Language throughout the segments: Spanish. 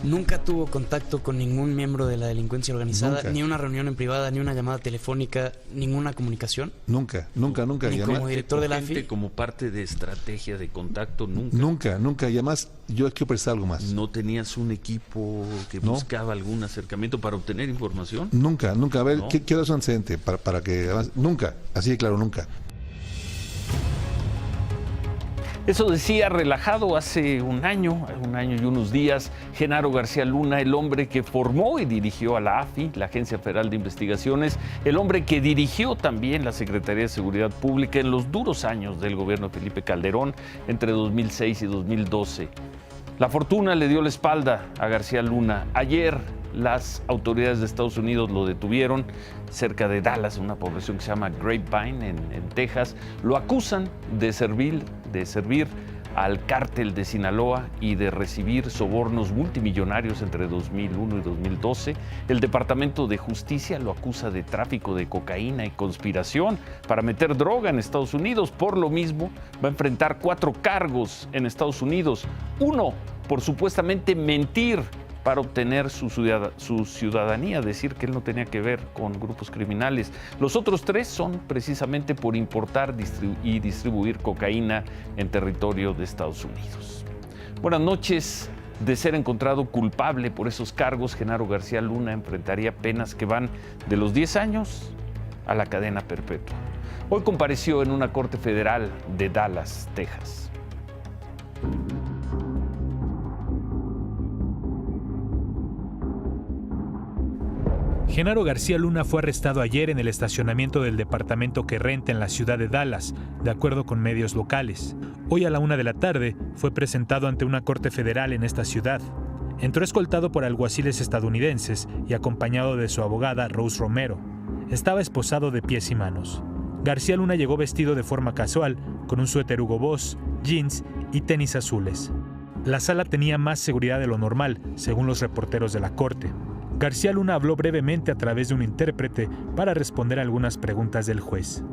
Nunca tuvo contacto con ningún miembro de la delincuencia organizada, Nunca. ni una reunión en privada, ni una llamada telefónica, ninguna comunicación. Nunca. Ni Y como además, director de la AFI. Como parte de estrategia de contacto, nunca. nunca. Y además, yo quiero precisar algo más. ¿No tenías un equipo que No. buscaba algún acercamiento para obtener información? Nunca. A ver, No. quiero hacer un antecedente para que... además, nunca. Así de claro, nunca. Eso decía relajado hace un año y unos días, Genaro García Luna, el hombre que formó y dirigió a la AFI, la Agencia Federal de Investigaciones, el hombre que dirigió también la Secretaría de Seguridad Pública en los duros años del gobierno de Felipe Calderón entre 2006 y 2012. La fortuna le dio la espalda a García Luna. Ayer las autoridades de Estados Unidos lo detuvieron cerca de Dallas, una población que se llama Grapevine, en Texas. Lo acusan de servir al cártel de Sinaloa y de recibir sobornos multimillonarios entre 2001 y 2012. El Departamento de Justicia lo acusa de tráfico de cocaína y conspiración para meter droga en Estados Unidos. Por lo mismo, va a enfrentar 4 cargos en Estados Unidos. Uno, por supuestamente mentir para obtener su ciudadanía, decir que él no tenía que ver con grupos criminales. Los otros 3 son precisamente por importar y distribuir cocaína en territorio de Estados Unidos. Buenas noches. De ser encontrado culpable por esos cargos, Genaro García Luna enfrentaría penas que van de los 10 años a la cadena perpetua. Hoy compareció en una corte federal de Dallas, Texas. Genaro García Luna fue arrestado ayer en el estacionamiento del departamento que renta en la ciudad de Dallas, de acuerdo con medios locales. Hoy a la 1 de la tarde fue presentado ante una corte federal en esta ciudad. Entró escoltado por alguaciles estadounidenses y acompañado de su abogada Rose Romero. Estaba esposado de pies y manos. García Luna llegó vestido de forma casual, con un suéter Hugo Boss, jeans y tenis azules. La sala tenía más seguridad de lo normal, según los reporteros de la corte. García Luna habló brevemente a través de un intérprete para responder algunas preguntas del juez.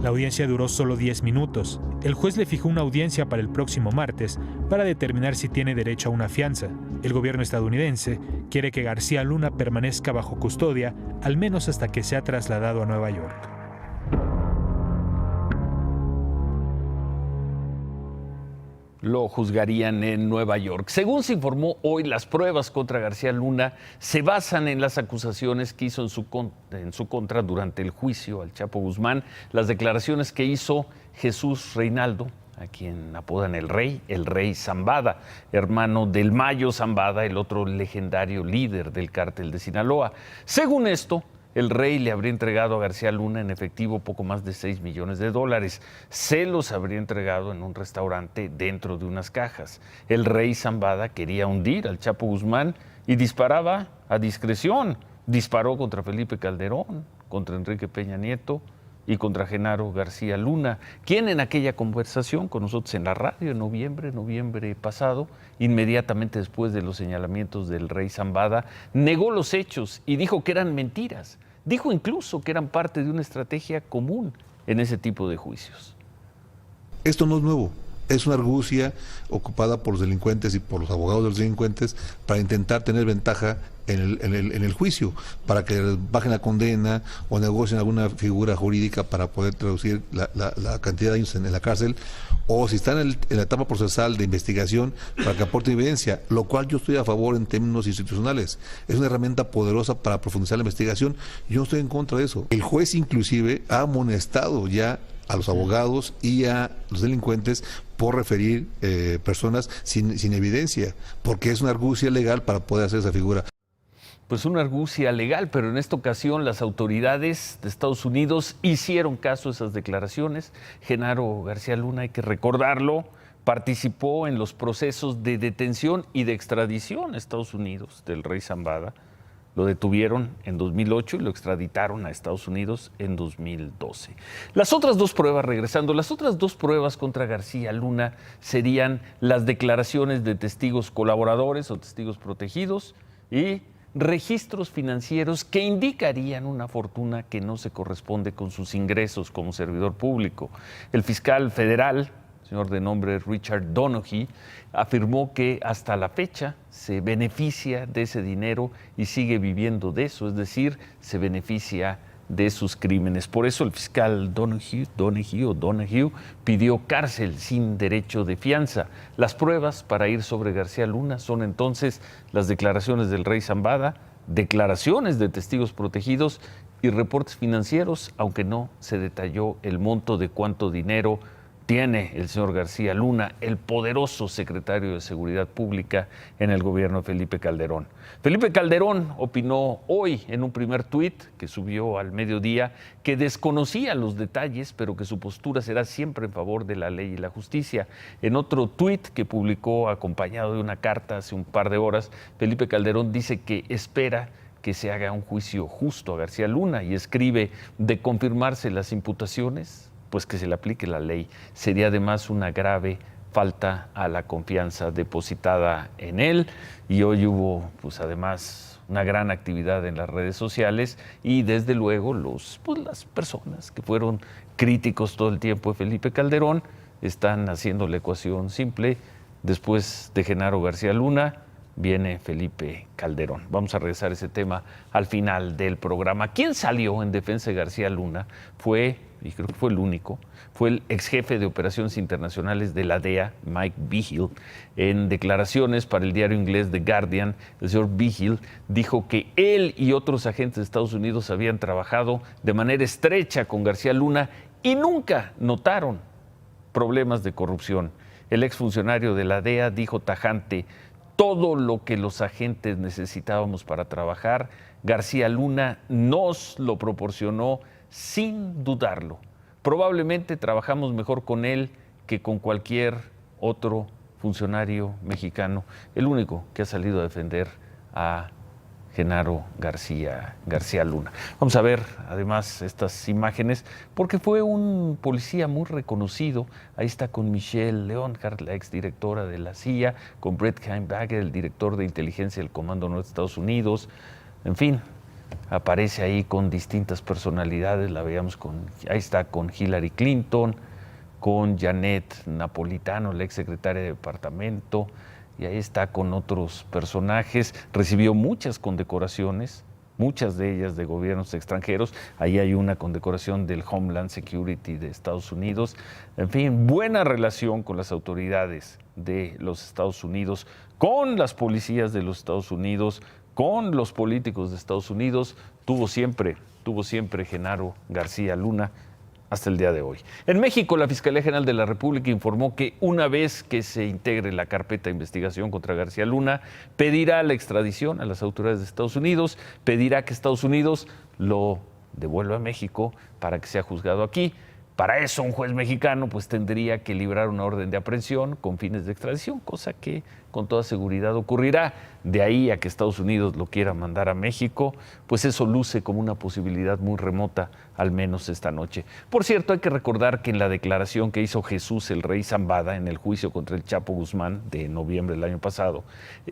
La audiencia duró solo 10 minutos. El juez le fijó una audiencia para el próximo martes para determinar si tiene derecho a una fianza. El gobierno estadounidense quiere que García Luna permanezca bajo custodia, al menos hasta que sea trasladado a Nueva York. Lo juzgarían en Nueva York. Según se informó hoy, las pruebas contra García Luna se basan en las acusaciones que hizo en su contra durante el juicio al Chapo Guzmán, las declaraciones que hizo Jesús Reinaldo, a quien apodan el Rey Zambada, hermano del Mayo Zambada, el otro legendario líder del cártel de Sinaloa. Según esto, el Rey le habría entregado a García Luna en efectivo poco más de $6 millones. Se los habría entregado en un restaurante dentro de unas cajas. El Rey Zambada quería hundir al Chapo Guzmán y disparaba a discreción. Disparó contra Felipe Calderón, contra Enrique Peña Nieto y contra Genaro García Luna, quien en aquella conversación con nosotros en la radio en noviembre pasado, inmediatamente después de los señalamientos del Rey Zambada, negó los hechos y dijo que eran mentiras. Dijo incluso que eran parte de una estrategia común en ese tipo de juicios. Esto no es nuevo. Es una argucia ocupada por los delincuentes y por los abogados de los delincuentes para intentar tener ventaja en el juicio, para que bajen la condena o negocien alguna figura jurídica para poder reducir la cantidad de años en la cárcel, o si están en la etapa procesal de investigación, para que aporten evidencia, lo cual yo estoy a favor en términos institucionales. Es una herramienta poderosa para profundizar la investigación. Yo no estoy en contra de eso. El juez inclusive ha amonestado ya a los abogados y a los delincuentes por referir personas sin evidencia, porque es una argucia legal para poder hacer esa figura. Pues una argucia legal, pero en esta ocasión las autoridades de Estados Unidos hicieron caso a esas declaraciones. Genaro García Luna, hay que recordarlo, participó en los procesos de detención y de extradición a Estados Unidos del Rey Zambada. Lo detuvieron en 2008 y lo extraditaron a Estados Unidos en 2012. Las otras dos pruebas contra García Luna serían las declaraciones de testigos colaboradores o testigos protegidos y registros financieros que indicarían una fortuna que no se corresponde con sus ingresos como servidor público. El fiscal federal, señor de nombre Richard Donoghue, afirmó que hasta la fecha se beneficia de ese dinero y sigue viviendo de eso, es decir, se beneficia de sus crímenes. Por eso el fiscal Donoghue pidió cárcel sin derecho de fianza. Las pruebas para ir sobre García Luna son entonces las declaraciones del rey Zambada, declaraciones de testigos protegidos y reportes financieros, aunque no se detalló el monto de cuánto dinero tiene el señor García Luna, el poderoso secretario de Seguridad Pública en el gobierno de Felipe Calderón. Felipe Calderón opinó hoy en un primer tuit que subió al mediodía que desconocía los detalles, pero que su postura será siempre en favor de la ley y la justicia. En otro tuit que publicó acompañado de una carta hace un par de horas, Felipe Calderón dice que espera que se haga un juicio justo a García Luna y escribe: de confirmarse las imputaciones, pues que se le aplique la ley. Sería además una grave falta a la confianza depositada en él. Y hoy hubo, pues además, una gran actividad en las redes sociales y desde luego las personas que fueron críticos todo el tiempo de Felipe Calderón están haciendo la ecuación simple: después de Genaro García Luna viene Felipe Calderón. Vamos a regresar a ese tema al final del programa. ¿Quién salió en defensa de García Luna? Y creo que fue el único, fue el ex jefe de operaciones internacionales de la DEA, Mike Vigil. En declaraciones para el diario inglés The Guardian, el señor Vigil dijo que él y otros agentes de Estados Unidos habían trabajado de manera estrecha con García Luna y nunca notaron problemas de corrupción. El exfuncionario de la DEA dijo tajante: todo lo que los agentes necesitábamos para trabajar, García Luna nos lo proporcionó sin dudarlo. Probablemente trabajamos mejor con él que con cualquier otro funcionario mexicano. El único que ha salido a defender a Genaro García Luna. Vamos a ver además estas imágenes porque fue un policía muy reconocido. Ahí está con Michelle Leonhardt, la exdirectora de la CIA, con Brett Heimberger, el director de inteligencia del Comando Norte de Estados Unidos. En fin, aparece ahí con distintas personalidades. Ahí está con Hillary Clinton, con Janet Napolitano, la exsecretaria de departamento, y ahí está con otros personajes. Recibió muchas condecoraciones, muchas de ellas de gobiernos extranjeros. Ahí hay una condecoración del Homeland Security de Estados Unidos. En fin, buena relación con las autoridades de los Estados Unidos, con las policías de los Estados Unidos, con los políticos de Estados Unidos. Tuvo siempre Genaro García Luna hasta el día de hoy. En México, la Fiscalía General de la República informó que una vez que se integre la carpeta de investigación contra García Luna, pedirá la extradición a las autoridades de Estados Unidos, pedirá que Estados Unidos lo devuelva a México para que sea juzgado aquí. Para eso un juez mexicano pues tendría que librar una orden de aprehensión con fines de extradición, cosa que con toda seguridad ocurrirá. De ahí a que Estados Unidos lo quiera mandar a México, pues eso luce como una posibilidad muy remota, al menos esta noche. Por cierto, hay que recordar que en la declaración que hizo Jesús el Rey Zambada en el juicio contra el Chapo Guzmán de noviembre del año pasado,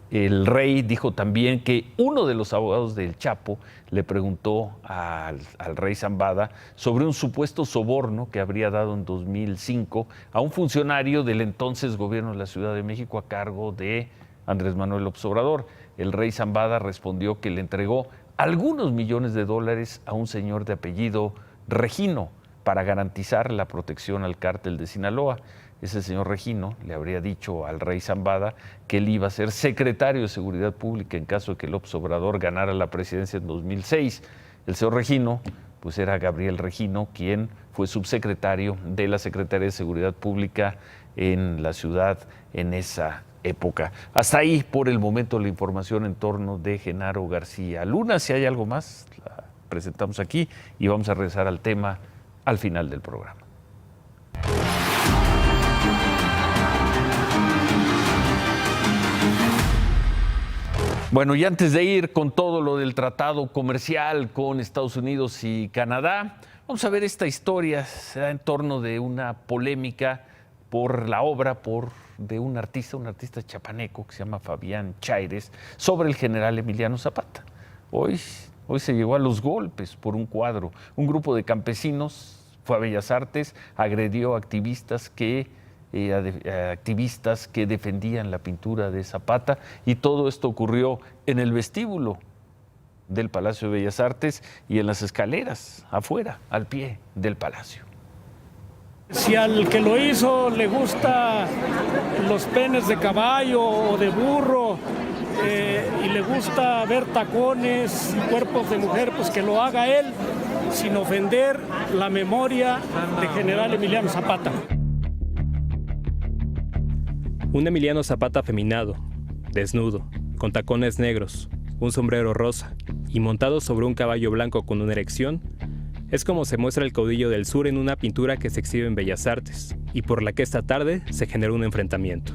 el rey dijo también que uno de los abogados del Chapo le preguntó al Rey Zambada sobre un supuesto soborno que habría dado en 2005 a un funcionario del entonces gobierno de la Ciudad de México a cargo de Andrés Manuel López Obrador. El Rey Zambada respondió que le entregó algunos millones de dólares a un señor de apellido Regino para garantizar la protección al cártel de Sinaloa. Ese señor Regino le habría dicho al Rey Zambada que él iba a ser secretario de Seguridad Pública en caso de que López Obrador ganara la presidencia en 2006. El señor Regino pues era Gabriel Regino, quien fue subsecretario de la Secretaría de Seguridad Pública en la ciudad en esa época. Hasta ahí, por el momento, la información en torno de Genaro García Luna. Si hay algo más, la presentamos aquí y vamos a regresar al tema al final del programa. Bueno, y antes de ir con todo lo del tratado comercial con Estados Unidos y Canadá, vamos a ver esta historia. Se da en torno de una polémica por la obra de un artista chapaneco que se llama Fabián Chaires, sobre el general Emiliano Zapata. Hoy se llegó a los golpes por un cuadro. Un grupo de campesinos fue a Bellas Artes, agredió a activistas que a activistas que defendían la pintura de Zapata, y todo esto ocurrió en el vestíbulo del Palacio de Bellas Artes y en las escaleras afuera, al pie del palacio. Si al que lo hizo le gusta los penes de caballo o de burro y le gusta ver tacones y cuerpos de mujer, pues que lo haga él sin ofender la memoria de General Emiliano Zapata. Un Emiliano Zapata afeminado, desnudo, con tacones negros, un sombrero rosa y montado sobre un caballo blanco con una erección, es como se muestra el caudillo del sur en una pintura que se exhibe en Bellas Artes y por la que esta tarde se generó un enfrentamiento.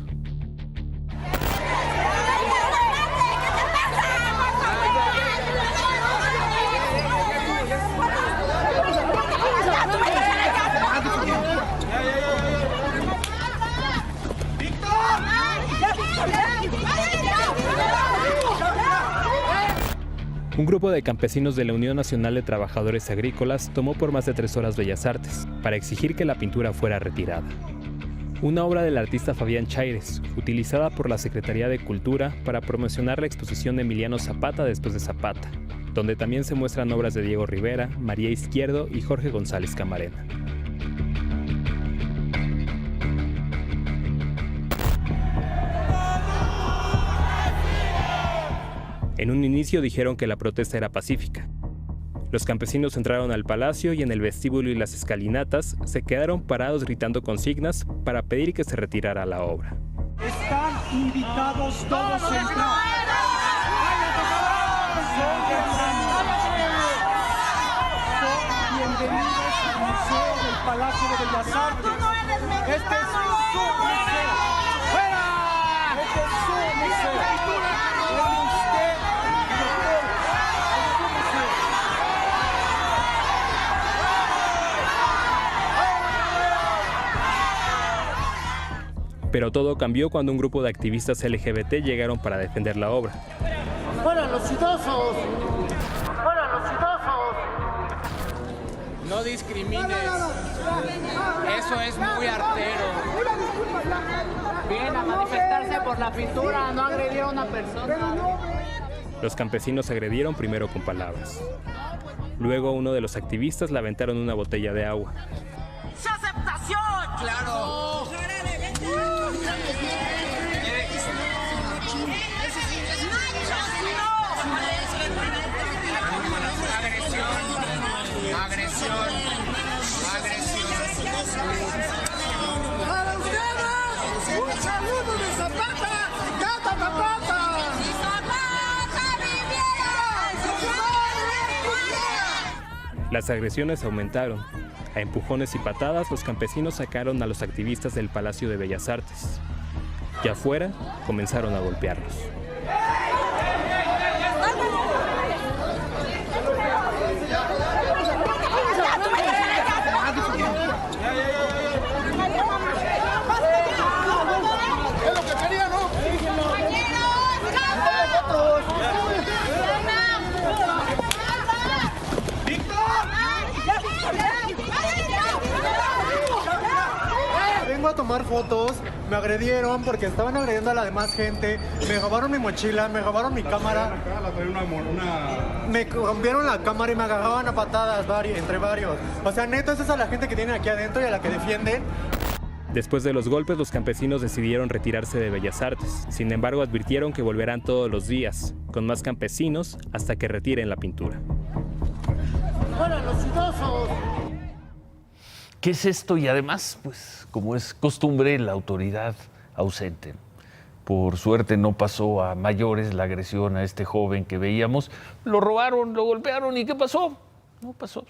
Un grupo de campesinos de la Unión Nacional de Trabajadores Agrícolas tomó por más de 3 horas Bellas Artes para exigir que la pintura fuera retirada. Una obra del artista Fabián Chaires, utilizada por la Secretaría de Cultura para promocionar la exposición de Emiliano Zapata después de Zapata, donde también se muestran obras de Diego Rivera, María Izquierdo y Jorge González Camarena. En un inicio dijeron que la protesta era pacífica. Los campesinos entraron al palacio y en el vestíbulo y las escalinatas se quedaron parados gritando consignas para pedir que se retirara la obra. Están invitados todos a entrar. Son bienvenidos al Museo del Palacio de Bellas Artes. Este es su museo. ¡Fuera! Este es su museo. Pero todo cambió cuando un grupo de activistas LGBT llegaron para defender la obra. ¡Fuera los idosos! ¡Fuera los idosos! No discrimines. Eso es muy artero. Vienen a manifestarse por la pintura, no agredir a una persona. Los campesinos agredieron primero con palabras. Luego a uno de los activistas le aventaron una botella de agua. ¡Su aceptación! ¡Claro! ¡Para ustedes! ¡Un saludo de Zapata! ¡Canta Zapata! ¡Y Zapata viviera! Las agresiones aumentaron. A empujones y patadas, los campesinos sacaron a los activistas del Palacio de Bellas Artes. Y afuera, comenzaron a golpearlos. Vengo a tomar fotos, me agredieron porque estaban agrediendo a la demás gente, me robaron mi mochila, me robaron mi cámara, me rompieron la cámara y me agarraban a patadas entre varios. O sea, neto, esa es a la gente que tienen aquí adentro y a la que defienden. Después de los golpes, los campesinos decidieron retirarse de Bellas Artes. Sin embargo, advirtieron que volverán todos los días, con más campesinos, hasta que retiren la pintura. ¡Fuera los idosos! ¿Qué es esto? Y además, pues, como es costumbre, la autoridad ausente. Por suerte no pasó a mayores la agresión a este joven que veíamos. Lo robaron, lo golpearon, ¿y qué pasó? No pasó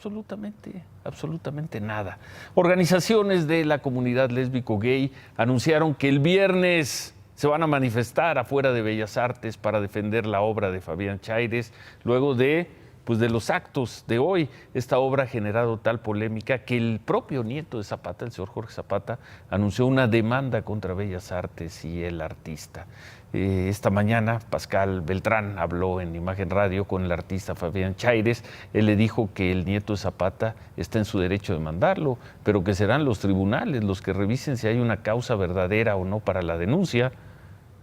absolutamente nada. Organizaciones de la comunidad lésbico-gay anunciaron que el viernes se van a manifestar afuera de Bellas Artes para defender la obra de Fabián Chaires, luego de pues de los actos de hoy. Esta obra ha generado tal polémica que el propio nieto de Zapata, el señor Jorge Zapata, anunció una demanda contra Bellas Artes y el artista. Esta mañana Pascal Beltrán habló en Imagen Radio con el artista Fabián Chaires. Él le dijo que el nieto de Zapata está en su derecho de mandarlo, pero que serán los tribunales los que revisen si hay una causa verdadera o no para la denuncia.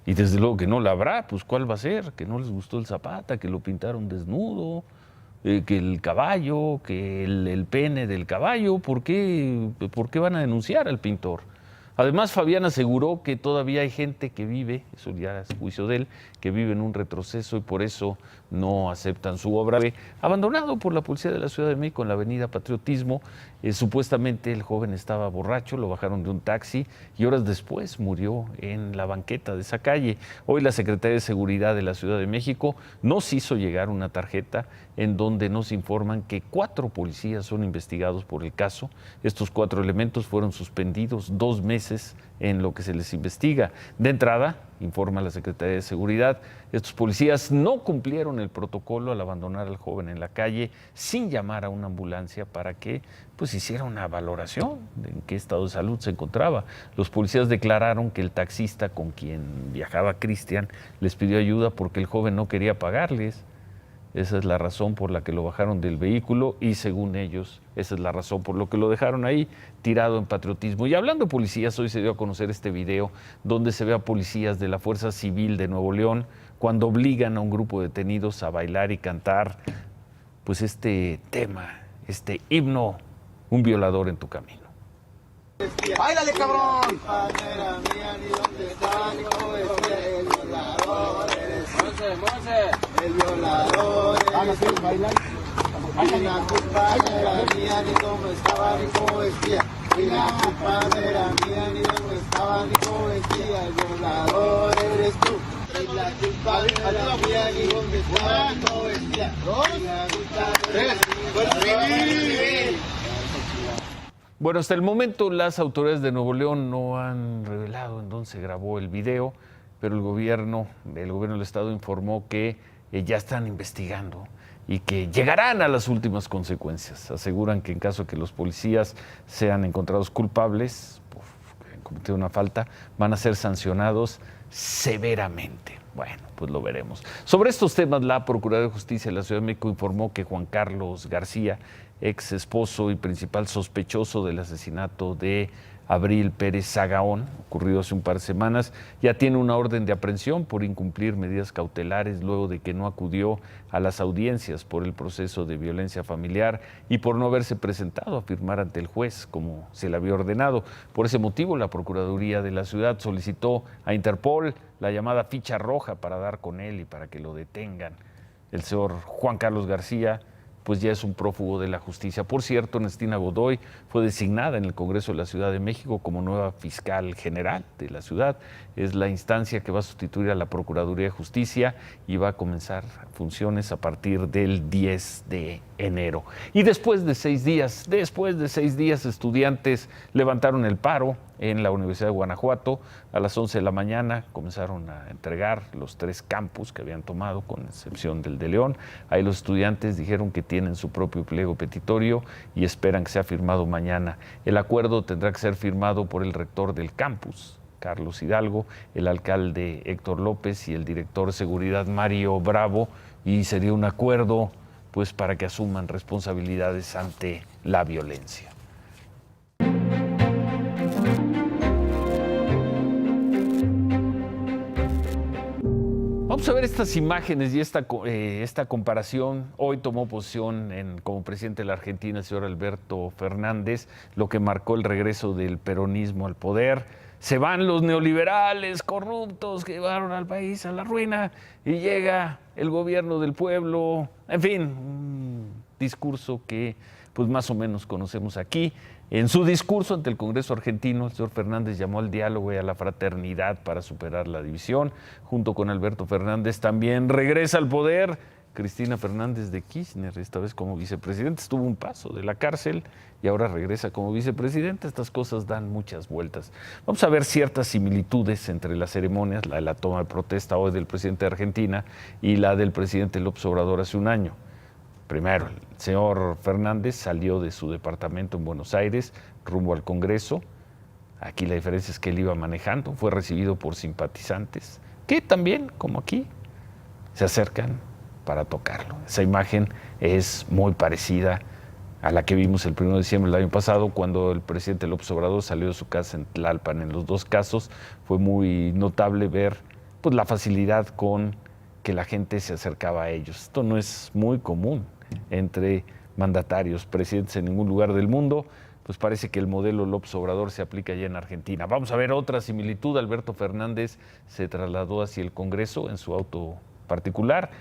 Y desde luego que no la habrá, pues ¿cuál va a ser? Que no les gustó el Zapata, que lo pintaron desnudo, que el caballo, que el pene del caballo. ¿Por qué van a denunciar al pintor? Además, Fabián aseguró que todavía hay gente que vive, eso ya es juicio de él, que vive en un retroceso y por eso no aceptan su obra. Abandonado por la policía de la Ciudad de México en la avenida Patriotismo, supuestamente el joven estaba borracho, lo bajaron de un taxi y horas después murió en la banqueta de esa calle. Hoy la Secretaría de Seguridad de la Ciudad de México nos hizo llegar una tarjeta en donde nos informan que 4 policías son investigados por el caso. Estos 4 elementos fueron suspendidos 2 meses en lo que se les investiga. De entrada, informa la Secretaría de Seguridad, estos policías no cumplieron el protocolo al abandonar al joven en la calle sin llamar a una ambulancia para que pues hiciera una valoración de en qué estado de salud se encontraba. Los policías declararon que el taxista con quien viajaba Cristian les pidió ayuda porque el joven no quería pagarles. Esa es la razón por la que lo bajaron del vehículo y según ellos, esa es la razón por la que lo dejaron ahí tirado en Patriotismo. Y hablando de policías, hoy se dio a conocer este video donde se ve a policías de la Fuerza Civil de Nuevo León cuando obligan a un grupo de detenidos a bailar y cantar pues este tema, este himno, Un violador en tu camino. ¡Báilale, cabrón! El violador eres bailar. Y la culpa no era mía, ni cómo estaba, ni cómo vestía. Y la culpa no era mía, ni cómo estaba, ni cómo vestía. El violador eres tú. Y la culpa no era mía, ni cómo estaba, ni cómo vestía. Y la culpa no era mía. Bueno, hasta el momento las autoridades de Nuevo León no han revelado en dónde se grabó el video, pero el gobierno del estado informó que ya están investigando y que llegarán a las últimas consecuencias. Aseguran que en caso de que los policías sean encontrados culpables por cometer una falta, van a ser sancionados severamente. Bueno, pues lo veremos. Sobre estos temas, la Procuraduría de Justicia de la Ciudad de México informó que Juan Carlos García, ex esposo y principal sospechoso del asesinato de Abril Pérez Zagaón, ocurrido hace un par de semanas, ya tiene una orden de aprehensión por incumplir medidas cautelares luego de que no acudió a las audiencias por el proceso de violencia familiar y por no haberse presentado a firmar ante el juez como se le había ordenado. Por ese motivo, la Procuraduría de la Ciudad solicitó a Interpol la llamada ficha roja para dar con él y para que lo detengan. El señor Juan Carlos García pues ya es un prófugo de la justicia. Por cierto, Ernestina Godoy fue designada en el Congreso de la Ciudad de México como nueva fiscal general de la ciudad. Es la instancia que va a sustituir a la Procuraduría de Justicia y va a comenzar funciones a partir del 10 de enero. Y después de 6 días, estudiantes levantaron el paro en la Universidad de Guanajuato. A las 11 de la mañana comenzaron a entregar los 3 campus que habían tomado, con excepción del de León. Ahí los estudiantes dijeron que tienen su propio pliego petitorio y esperan que sea firmado mañana. El acuerdo tendrá que ser firmado por el rector del campus, Carlos Hidalgo, el alcalde Héctor López y el director de seguridad Mario Bravo, y sería un acuerdo pues para que asuman responsabilidades ante la violencia. Vamos a ver estas imágenes y esta comparación. Hoy tomó posición como presidente de la Argentina el señor Alberto Fernández, lo que marcó el regreso del peronismo al poder. Se van los neoliberales corruptos que llevaron al país a la ruina y llega el gobierno del pueblo. En fin, un discurso que pues más o menos conocemos aquí. En su discurso ante el Congreso argentino, el señor Fernández llamó al diálogo y a la fraternidad para superar la división. Junto con Alberto Fernández también regresa al poder Cristina Fernández de Kirchner, esta vez como vicepresidenta. Estuvo un paso de la cárcel y ahora regresa como vicepresidenta. Estas cosas dan muchas vueltas. Vamos a ver ciertas similitudes entre las ceremonias, la de la toma de protesta hoy del presidente de Argentina y la del presidente López Obrador hace un año. Primero, el señor Fernández salió de su departamento en Buenos Aires rumbo al Congreso. Aquí la diferencia es que él iba manejando, fue recibido por simpatizantes que también, como aquí, se acercan para tocarlo. Esa imagen es muy parecida a la que vimos el 1 de diciembre del año pasado, cuando el presidente López Obrador salió de su casa en Tlalpan. En los dos casos fue muy notable ver pues, la facilidad con que la gente se acercaba a ellos. Esto no es muy común entre mandatarios, presidentes en ningún lugar del mundo. Pues parece que el modelo López Obrador se aplica ya en Argentina. Vamos a ver otra similitud. Alberto Fernández se trasladó hacia el Congreso en su auto particular,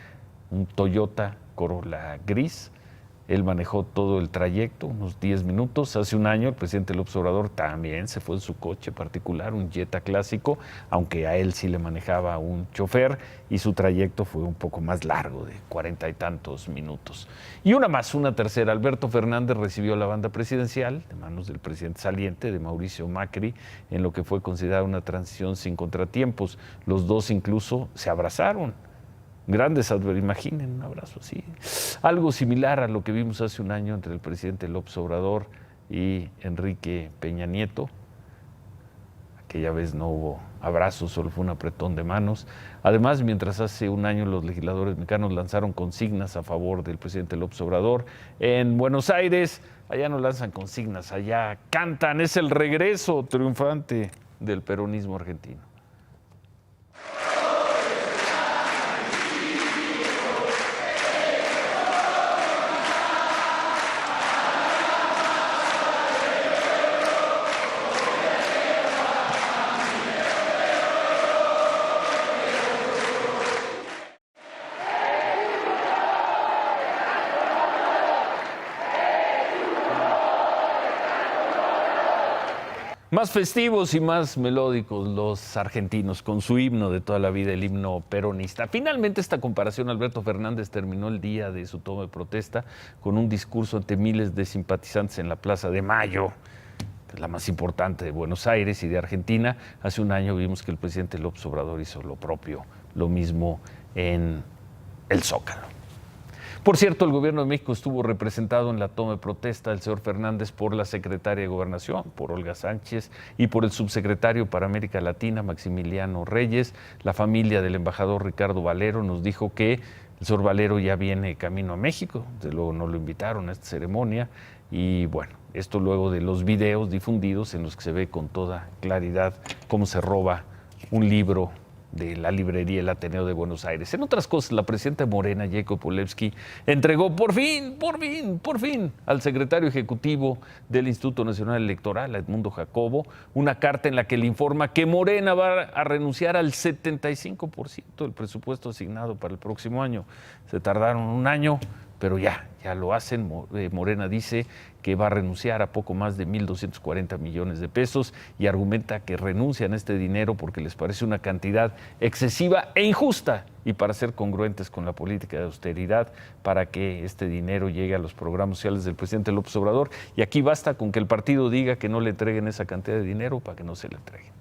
un Toyota Corolla gris. Él manejó todo el trayecto, unos 10 minutos. Hace un año el presidente López Obrador también se fue en su coche particular, un Jetta clásico, aunque a él sí le manejaba un chofer, y su trayecto fue un poco más largo, de 40 y tantos minutos. Y una tercera. Alberto Fernández recibió la banda presidencial de manos del presidente saliente, de Mauricio Macri, en lo que fue considerada una transición sin contratiempos. Los dos incluso se abrazaron. Grandes adversarios, imaginen un abrazo así. Algo similar a lo que vimos hace un año entre el presidente López Obrador y Enrique Peña Nieto. Aquella vez no hubo abrazos, solo fue un apretón de manos. Además, mientras hace un año los legisladores mexicanos lanzaron consignas a favor del presidente López Obrador, en Buenos Aires, allá no lanzan consignas, allá cantan. Es el regreso triunfante del peronismo argentino. Más festivos y más melódicos los argentinos, con su himno de toda la vida, el himno peronista. Finalmente, esta comparación, Alberto Fernández terminó el día de su toma de protesta con un discurso ante miles de simpatizantes en la Plaza de Mayo, que es la más importante de Buenos Aires y de Argentina. Hace un año vimos que el presidente López Obrador hizo lo propio, lo mismo en el Zócalo. Por cierto, el gobierno de México estuvo representado en la toma de protesta del señor Fernández por la secretaria de Gobernación, por Olga Sánchez, y por el subsecretario para América Latina, Maximiliano Reyes. La familia del embajador Ricardo Valero nos dijo que el señor Valero ya viene camino a México, desde luego no lo invitaron a esta ceremonia, y bueno, esto luego de los videos difundidos en los que se ve con toda claridad cómo se roba un libro de la librería El Ateneo de Buenos Aires. En otras cosas, la presidenta de Morena, Jacob Polevsky, entregó por fin al secretario ejecutivo del Instituto Nacional Electoral, a Edmundo Jacobo, una carta en la que le informa que Morena va a renunciar al 75% del presupuesto asignado para el próximo año. Se tardaron un año, pero ya lo hacen. Morena dice que va a renunciar a poco más de 1.240 millones de pesos y argumenta que renuncian a este dinero porque les parece una cantidad excesiva e injusta, y para ser congruentes con la política de austeridad, para que este dinero llegue a los programas sociales del presidente López Obrador. Y aquí basta con que el partido diga que no le entreguen esa cantidad de dinero para que no se le entreguen.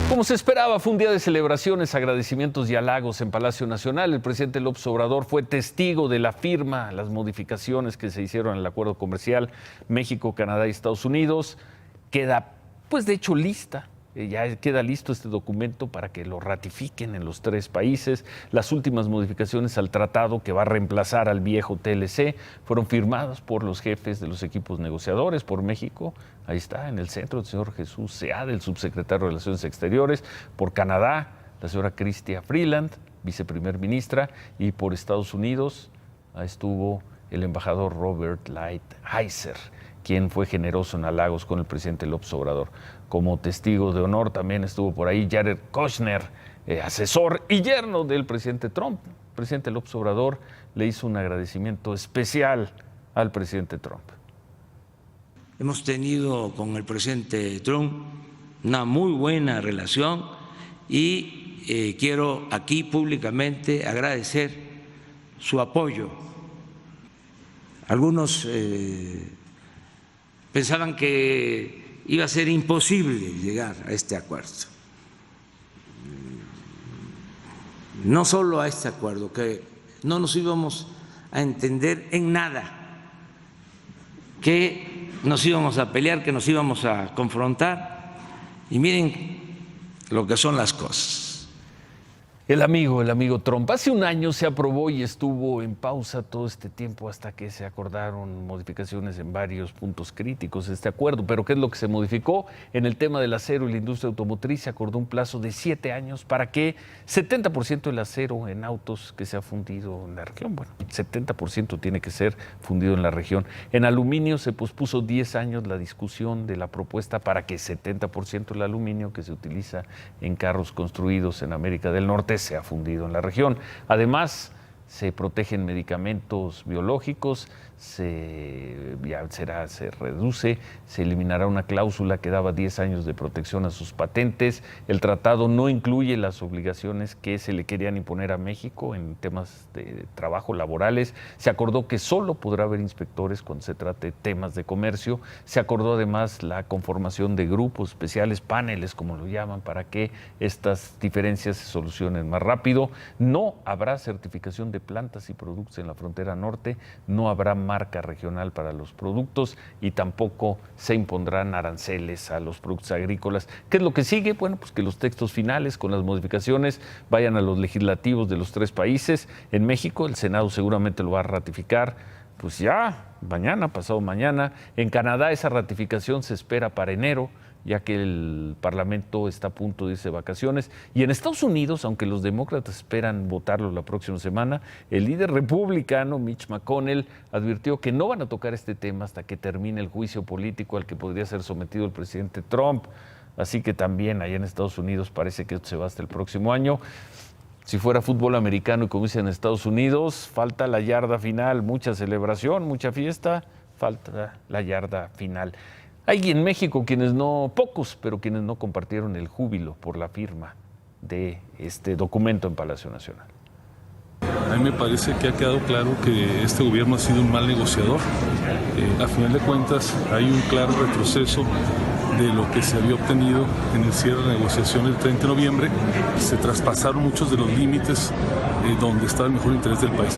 Como se esperaba, fue un día de celebraciones, agradecimientos y halagos en Palacio Nacional. El presidente López Obrador fue testigo de la firma, las modificaciones que se hicieron al acuerdo comercial México, Canadá y Estados Unidos. Queda, pues de hecho, lista. Ya queda listo este documento para que lo ratifiquen en los tres países. Las últimas modificaciones al tratado, que va a reemplazar al viejo TLC, fueron firmadas por los jefes de los equipos negociadores. Por México, ahí está, en el centro, el señor Jesús Seade, el subsecretario de Relaciones Exteriores. Por Canadá, la señora Chrystia Freeland, viceprimer ministra. Y por Estados Unidos, ahí estuvo el embajador Robert Lighthizer, quien fue generoso en halagos con el presidente López Obrador. Como testigo de honor también estuvo por ahí Jared Kushner, asesor y yerno del presidente Trump. El presidente López Obrador le hizo un agradecimiento especial al presidente Trump. Hemos tenido con el presidente Trump una muy buena relación y quiero aquí públicamente agradecer su apoyo. Algunos pensaban que iba a ser imposible llegar a este acuerdo. No solo a este acuerdo, que no nos íbamos a entender en nada, que nos íbamos a pelear, que nos íbamos a confrontar. Y miren lo que son las cosas. El amigo Trump. Hace un año se aprobó y estuvo en pausa todo este tiempo hasta que se acordaron modificaciones en varios puntos críticos de este acuerdo. Pero ¿qué es lo que se modificó? En el tema del acero y la industria automotriz se acordó un plazo de 7 años para que 70% del acero en autos que se ha fundido en la región, bueno, 70% tiene que ser fundido en la región. En aluminio se pospuso 10 años la discusión de la propuesta para que 70% del aluminio que se utiliza en carros construidos en América del Norte se ha fundido en la región. Además, se protegen medicamentos biológicos, se reduce, se eliminará una cláusula que daba 10 años de protección a sus patentes. El tratado no incluye las obligaciones que se le querían imponer a México en temas de trabajo laborales. Se acordó que solo podrá haber inspectores cuando se trate de temas de comercio. Se acordó además la conformación de grupos especiales, paneles como lo llaman, para que estas diferencias se solucionen más rápido. No habrá certificación de plantas y productos en la frontera norte, no habrá marca regional para los productos y tampoco se impondrán aranceles a los productos agrícolas. ¿Qué es lo que sigue? Bueno, pues que los textos finales con las modificaciones vayan a los legislativos de los 3 países. En México el Senado seguramente lo va a ratificar, pues ya mañana, pasado mañana. En Canadá esa ratificación se espera para enero, ya que el Parlamento está a punto de irse de vacaciones. Y en Estados Unidos, aunque los demócratas esperan votarlo la próxima semana, el líder republicano Mitch McConnell advirtió que no van a tocar este tema hasta que termine el juicio político al que podría ser sometido el presidente Trump. Así que también allá en Estados Unidos parece que esto se va hasta el próximo año. Si fuera fútbol americano y como dicen en Estados Unidos, falta la yarda final, mucha celebración, mucha fiesta, falta la yarda final. Hay en México pocos, pero quienes no compartieron el júbilo por la firma de este documento en Palacio Nacional. A mí me parece que ha quedado claro que este gobierno ha sido un mal negociador. A final de cuentas, hay un claro retroceso de lo que se había obtenido en el cierre de negociaciones el 30 de noviembre. Se traspasaron muchos de los límites donde estaba el mejor interés del país.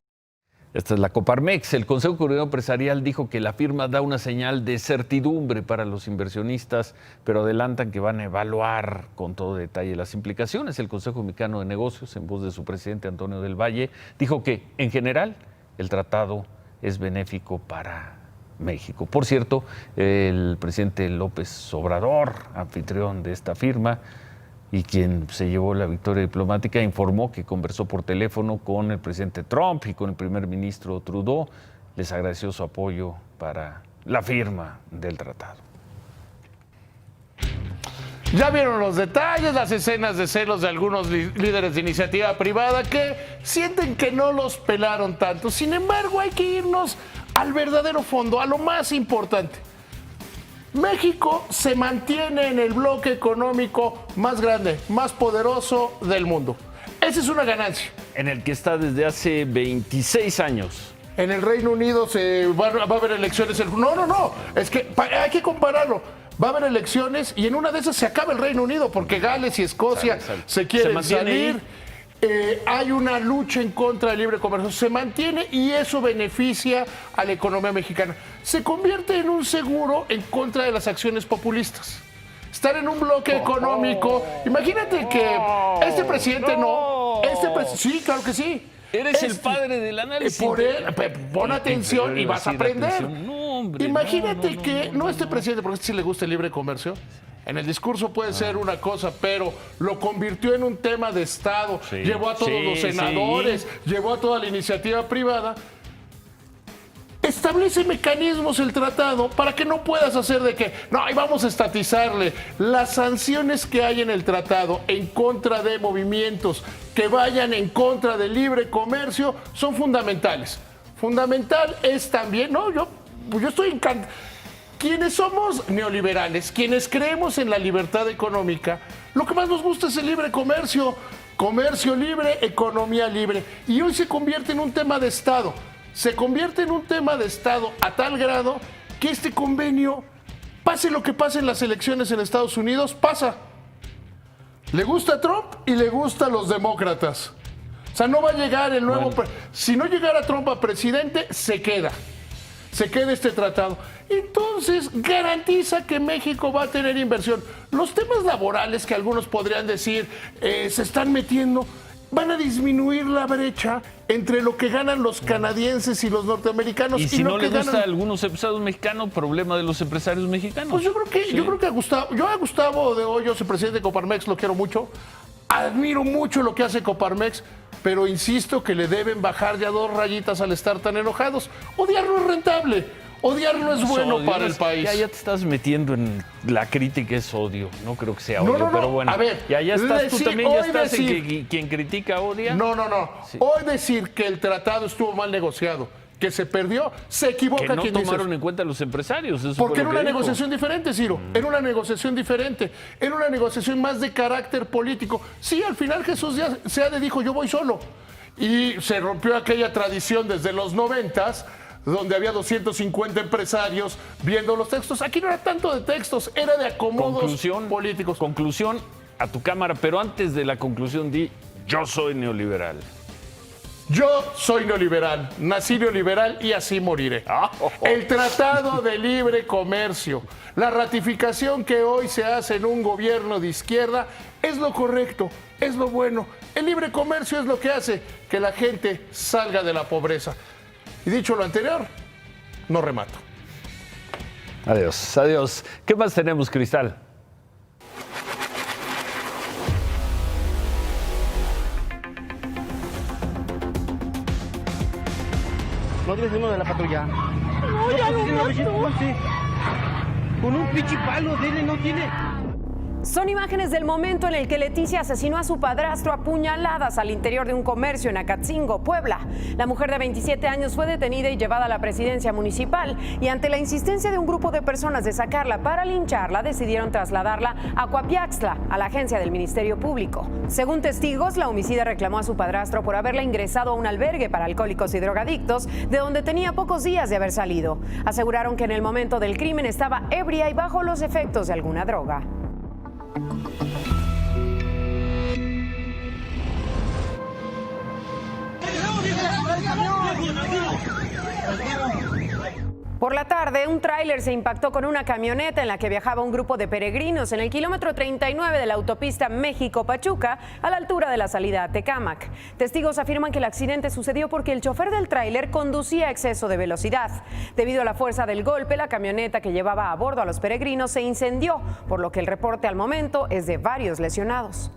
Esta es la Coparmex. El Consejo Coordinador Empresarial dijo que la firma da una señal de certidumbre para los inversionistas, pero adelantan que van a evaluar con todo detalle las implicaciones. El Consejo Mexicano de Negocios, en voz de su presidente Antonio del Valle, dijo que en general el tratado es benéfico para México. Por cierto, el presidente López Obrador, anfitrión de esta firma, y quien se llevó la victoria diplomática, informó que conversó por teléfono con el presidente Trump y con el primer ministro Trudeau. Les agradeció su apoyo para la firma del tratado. Ya vieron los detalles, las escenas de celos de algunos líderes de iniciativa privada que sienten que no los pelaron tanto. Sin embargo, hay que irnos al verdadero fondo, a lo más importante. México se mantiene en el bloque económico más grande, más poderoso del mundo. Esa es una ganancia. En el que está desde hace 26 años. En el Reino Unido va a haber elecciones. No. Es que hay que compararlo. Va a haber elecciones y en una de esas se acaba el Reino Unido porque Gales y Escocia se quieren salir. Hay una lucha en contra del libre comercio, se mantiene y eso beneficia a la economía mexicana. Se convierte en un seguro en contra de las acciones populistas. Estar en un bloque económico, imagínate que este presidente sí, claro que sí. Eres el padre del análisis. Pon atención y vas a aprender. No, hombre, imagínate que este presidente, porque a este sí le gusta el libre comercio. En el discurso puede ser una cosa, pero lo convirtió en un tema de Estado. Llevó a todos los senadores, llevó a toda la iniciativa privada. Establece mecanismos el tratado para que no puedas hacer de que, ahí vamos a estatizarle. Las sanciones que hay en el tratado en contra de movimientos que vayan en contra del libre comercio son fundamentales. Fundamental es también, yo estoy encantado. Quienes somos neoliberales, quienes creemos en la libertad económica, lo que más nos gusta es el libre comercio. Comercio libre, economía libre. Y hoy se convierte en un tema de Estado. Se convierte en un tema de Estado a tal grado que este convenio Pase lo que pase en las elecciones en Estados Unidos, pasa. Le gusta a Trump y le gusta a los demócratas. O sea, no va a llegar el nuevo... Si no llegara Trump a presidente, se queda este tratado. Entonces, garantiza que México va a tener inversión. Los temas laborales que algunos podrían decir se están metiendo, van a disminuir la brecha entre lo que ganan los canadienses y los norteamericanos. Y si lo no que le gusta ganan... a algunos empresarios mexicanos, problema de los empresarios mexicanos. Pues yo creo que a Gustavo de Hoyos, el presidente de Coparmex, lo quiero mucho. Admiro mucho lo que hace Coparmex, pero insisto que le deben bajar ya 2 rayitas al estar tan enojados. Odiarlo es rentable. Odiarlo es bueno para el país. Ya te estás metiendo en la crítica, es odio. No creo que sea odio, pero bueno. A ver, ya estás tú también, ya estás en que quien critica odia. No. Sí. Hoy decir que el tratado estuvo mal negociado, que se perdió, se equivoca que no quien tomaron dice. en cuenta los empresarios. Eso Porque fue era lo que una dijo. negociación diferente, Ciro. Era una negociación diferente. Era una negociación más de carácter político. Sí, al final Jesús Seade dijo, yo voy solo. Y se rompió aquella tradición desde los 90s, donde había 250 empresarios viendo los textos. Aquí no era tanto de textos, era de acomodos políticos. Conclusión a tu cámara, pero antes de la conclusión di, yo soy neoliberal. Yo soy neoliberal, nací neoliberal y así moriré. El Tratado de Libre Comercio, la ratificación que hoy se hace en un gobierno de izquierda, es lo correcto, es lo bueno. El libre comercio es lo que hace que la gente salga de la pobreza. Y dicho lo anterior, no remato. Adiós. ¿Qué más tenemos, Cristal? ¿No tienes uno de la patrulla? No, ya lo mato. Con un pinche palo, dele, no tiene. Son imágenes del momento en el que Leticia asesinó a su padrastro a puñaladas al interior de un comercio en Acatzingo, Puebla. La mujer de 27 años fue detenida y llevada a la presidencia municipal y ante la insistencia de un grupo de personas de sacarla para lincharla, decidieron trasladarla a Coapiaxtla, a la agencia del Ministerio Público. Según testigos, la homicida reclamó a su padrastro por haberla ingresado a un albergue para alcohólicos y drogadictos, de donde tenía pocos días de haber salido. Aseguraron que en el momento del crimen estaba ebria y bajo los efectos de alguna droga. Por la tarde, un tráiler se impactó con una camioneta en la que viajaba un grupo de peregrinos en el kilómetro 39 de la autopista México-Pachuca, a la altura de la salida a Tecámac. Testigos afirman que el accidente sucedió porque el chofer del tráiler conducía a exceso de velocidad. Debido a la fuerza del golpe, la camioneta que llevaba a bordo a los peregrinos se incendió, por lo que el reporte al momento es de varios lesionados.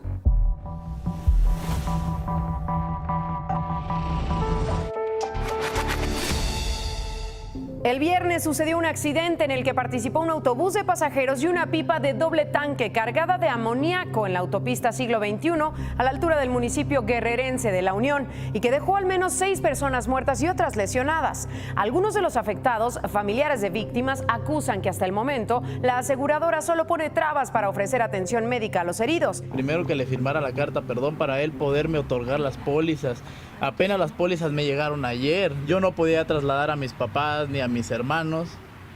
El viernes sucedió un accidente en el que participó un autobús de pasajeros y una pipa de doble tanque cargada de amoníaco en la autopista Siglo XXI a la altura del municipio guerrerense de La Unión y que dejó al menos 6 personas muertas y otras lesionadas. Algunos de los afectados, familiares de víctimas, acusan que hasta el momento la aseguradora solo pone trabas para ofrecer atención médica a los heridos. Primero que le firmara la carta perdón para él poderme otorgar las pólizas. Apenas las pólizas me llegaron ayer. Yo no podía trasladar a mis papás ni a mis hermanos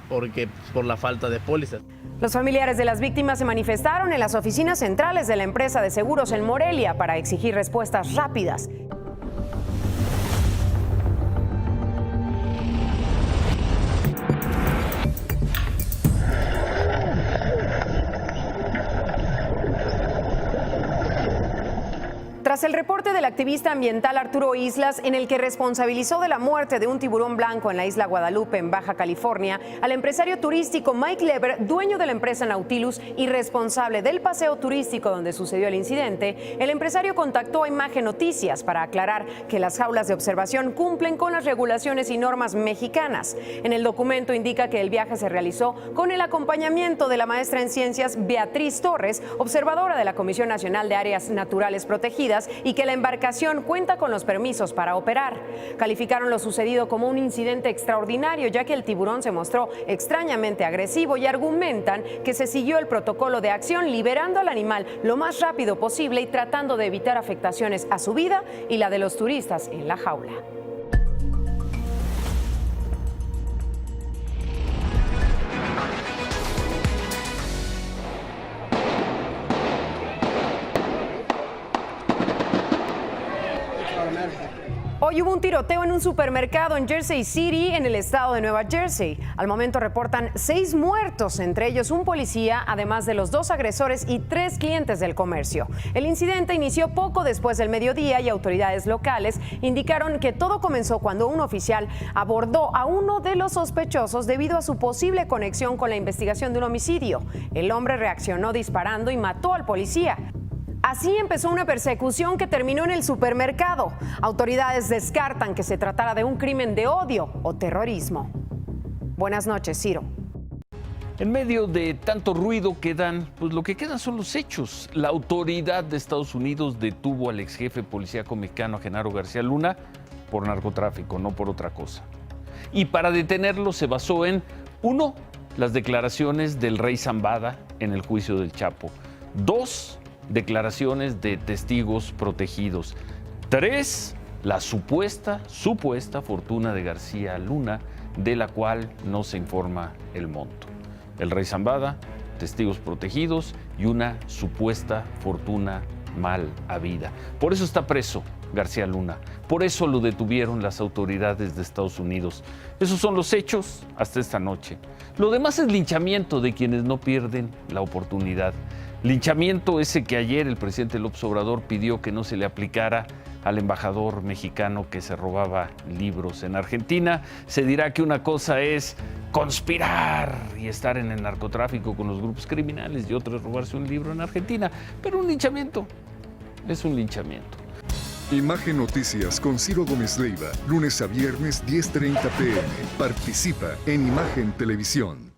por la falta de pólizas. Los familiares de las víctimas se manifestaron en las oficinas centrales de la empresa de seguros en Morelia para exigir respuestas rápidas. Tras el reporte del activista ambiental Arturo Islas, en el que responsabilizó de la muerte de un tiburón blanco en la isla Guadalupe, en Baja California, al empresario turístico Mike Leber, dueño de la empresa Nautilus y responsable del paseo turístico donde sucedió el incidente, el empresario contactó a Imagen Noticias para aclarar que las jaulas de observación cumplen con las regulaciones y normas mexicanas. En el documento indica que el viaje se realizó con el acompañamiento de la maestra en ciencias Beatriz Torres, observadora de la Comisión Nacional de Áreas Naturales Protegidas, y que la embarcación cuenta con los permisos para operar. Calificaron lo sucedido como un incidente extraordinario, ya que el tiburón se mostró extrañamente agresivo y argumentan que se siguió el protocolo de acción liberando al animal lo más rápido posible y tratando de evitar afectaciones a su vida y la de los turistas en la jaula. Hoy hubo un tiroteo en un supermercado en Jersey City, en el estado de Nueva Jersey. Al momento reportan 6 muertos, entre ellos un policía, además de los 2 agresores y 3 clientes del comercio. El incidente inició poco después del mediodía y autoridades locales indicaron que todo comenzó cuando un oficial abordó a uno de los sospechosos debido a su posible conexión con la investigación de un homicidio. El hombre reaccionó disparando y mató al policía. Así empezó una persecución que terminó en el supermercado. Autoridades descartan que se tratara de un crimen de odio o terrorismo. Buenas noches, Ciro. En medio de tanto ruido pues lo que quedan son los hechos. La autoridad de Estados Unidos detuvo al ex jefe policíaco mexicano Genaro García Luna por narcotráfico, no por otra cosa. Y para detenerlo se basó en, 1, las declaraciones del rey Zambada en el juicio del Chapo. 2, declaraciones de testigos protegidos. 3, la supuesta fortuna de García Luna, de la cual no se informa el monto. El rey Zambada, testigos protegidos y una supuesta fortuna mal habida. Por eso está preso García Luna. Por eso lo detuvieron las autoridades de Estados Unidos. Esos son los hechos hasta esta noche. Lo demás es linchamiento de quienes no pierden la oportunidad. Linchamiento ese que ayer el presidente López Obrador pidió que no se le aplicara al embajador mexicano que se robaba libros en Argentina. Se dirá que una cosa es conspirar y estar en el narcotráfico con los grupos criminales y otra es robarse un libro en Argentina. Pero un linchamiento es un linchamiento. Imagen Noticias con Ciro Gómez Leiva, lunes a viernes 10:30 p.m. Participa en Imagen Televisión.